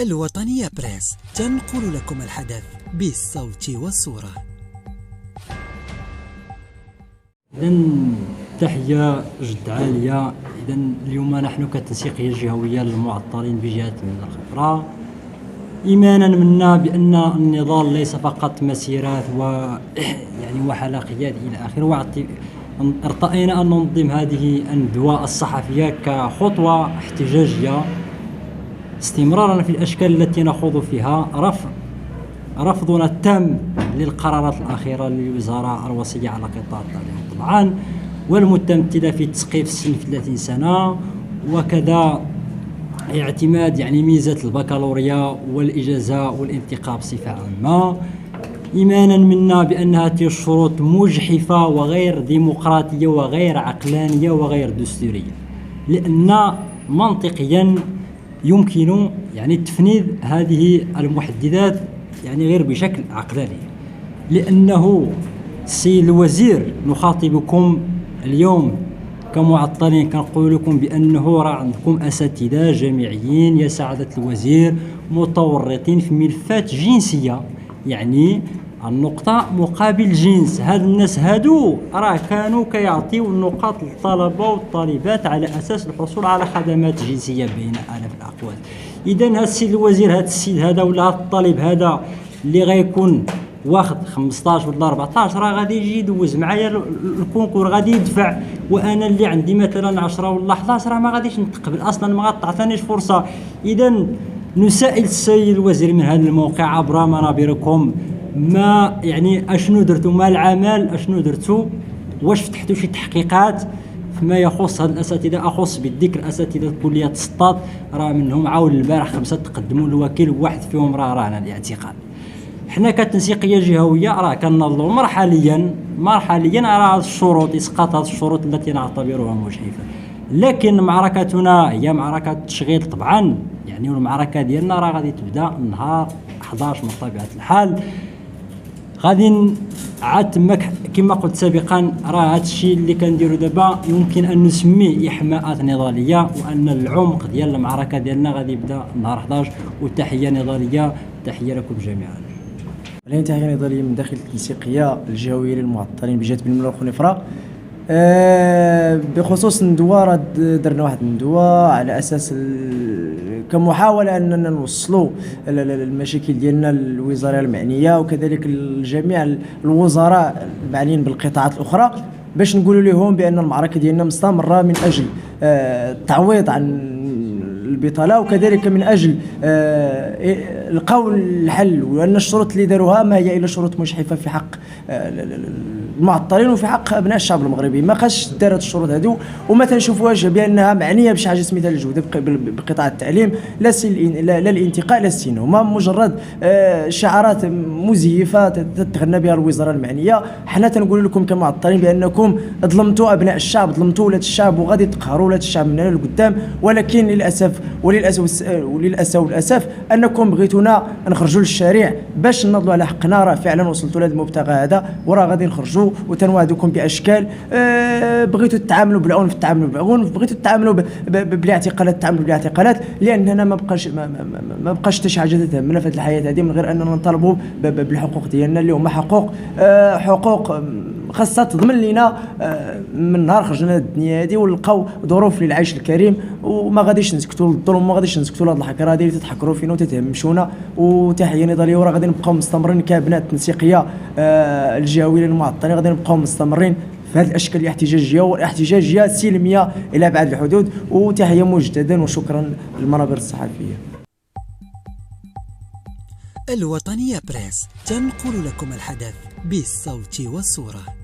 الوطنية بريس تنقل لكم الحدث بالصوت والصورة. إذن تحية جد عالية. إذن اليوم نحن كتنسيقية جهوية للمعطلين بجهة من الخبرة، إيمانا منا بأن النضال ليس فقط مسيرات وحلقيات إلى آخره. ارتأينا أن ننظم هذه الندوة الصحفية كخطوة احتجاجية استمرارا في الأشكال التي نخوض فيها رفضنا التام للقرارات الأخيرة للوزارة الوصية على قطاع التعليم طبعا، والمتمثلة في تسقيف السن في 30 سنة، وكذا اعتماد ميزة البكالوريا والإجازة والانتقاء بصفة عامة، إيمانا منا بأن هذه الشروط مجحفة وغير ديمقراطية وغير عقلانية وغير دستورية، لأن منطقيا يمكن تفنيد هذه المحددات غير بشكل عقلاني. لأنه السيد الوزير نخاطبكم اليوم كمعطلين، كنقول لكم بأنه راه عندكم أساتذة جامعيين يا سعادة الوزير متورطين في ملفات جنسية، النقطة مقابل جنس. هاد الناس هادو راه كانوا كيعطيو النقاط للطلبة والطالبات على أساس الحصول على خدمات جنسية بين آلاف الأقوال. إذن هاد السيد الوزير، هاد السيد هذا ولا هاد الطالب هذا اللي غيكون واخد 15 ولا 14 راه غادي يجي يدوز معايا الكونكور، غادي يدفع، وانا اللي عندي مثلا 10 ولا 11 راه ما غاديش نتقبل اصلا، ما غتعطينيش فرصه. اذا نسائل السيد الوزير من هذا الموقع عبر منابركم، ما اشنو درتوا، ما العمل اشنو درتوا، واش فتحتوا شي تحقيقات فيما يخص هاد الاساتذه؟ اخص بالذكر اساتذه كليه السطات، راه منهم عاود البارح 5 تقدموا للوكيل، وواحد فيهم راه على الاعتقال. حنا كتنسيقيه جهويه راه كننظروا مرحليا راه الشروط، اسقاط هذه الشروط التي نعتبرها مجحفه. لكن معركتنا هي معركه تشغيل طبعا، والمعركه ديالنا راه غادي تبدا نهار 11 من طبيعه الحال. غادي عاد تماك كما قلت سابقا، راه هذا الشيء اللي كنديروا دابا يمكن ان نسميه احماءات نضاليه، وان العمق ديال المعركه ديالنا غادي يبدا نهار 11. وتحيه نضاليه، تحيه لكم جميعا. الآن تحية نضالية من داخل التنسيقية الجهوية للمعطلين بجهة بن ملا وخنيفرة. بخصوص الندوة، راه درنا واحد الندوة على أساس كمحاولة أننا نوصلوا المشاكل ديالنا للوزارة المعنية، وكذلك لجميع الوزراء المعنيين بالقطاعات الأخرى، باش نقولوا لهم بأن المعركة ديالنا مستمرة من أجل التعويض عن البطالة، وكذلك من أجل القول الحل، وأن الشروط اللي داروها ما هي إلا شروط مجحفة في حق المعطلين وفي حق أبناء الشعب المغربي. ما خاصش دار هاد الشروط هادو، وما تنشوفوهاش بأنها معنية بشي حاجة سميتها الجودة بقطاع التعليم، لا الانتقاء لا السين، هما مجرد شعارات مزيفة تتغنى بها الوزارة المعنية. حنا تنقول لكم كمعطلين بأنكم ظلمتوا أبناء الشعب، ظلمتوا ولاد الشعب، وغادي تقهروا ولاد الشعب من هنا لقدام. ولكن للأسف أنكم بغيتونا نخرجوا للشارع باش ننضلوا على حقنا. راه فعلا وصلتوا لهذا المبتغى هذا، وراه غادي نخرجوا وتنوعدكم بأشكال. بغيتوا تتعاملوا بالعنف تتعاملوا بالعنف، بغيتوا تتعاملوا بالاعتقالات تتعاملوا بالاعتقالات، لأننا ما بقاش حتى شي حاجة تهمنا في هذه الحياة هذه من غير أننا نطالبوا بالحقوق ديالنا اللي هما حقوق خاصة تضمن لنا من نهار خرجنا الدنيا هذه ونلقاو ظروف للعيش الكريم. وما غاديش نسكتوا للظلم، وما غاديش نسكتوا لهاد الحكره هذه اللي تتحكروا فينا وتتهمشونا. وتحيه نضاليه، وراه غادي نبقاو مستمرين كابناء التنسيقيه الجهويه للمعطلين، غادي نبقاو مستمرين في هذه الاشكال الاحتجاجيه والاحتجاجيه سلميه الى ابعد الحدود. وتحيه مجددا وشكرا للمنابر الصحفيه. الوطنية بريس تنقل لكم الحدث بالصوت والصورة.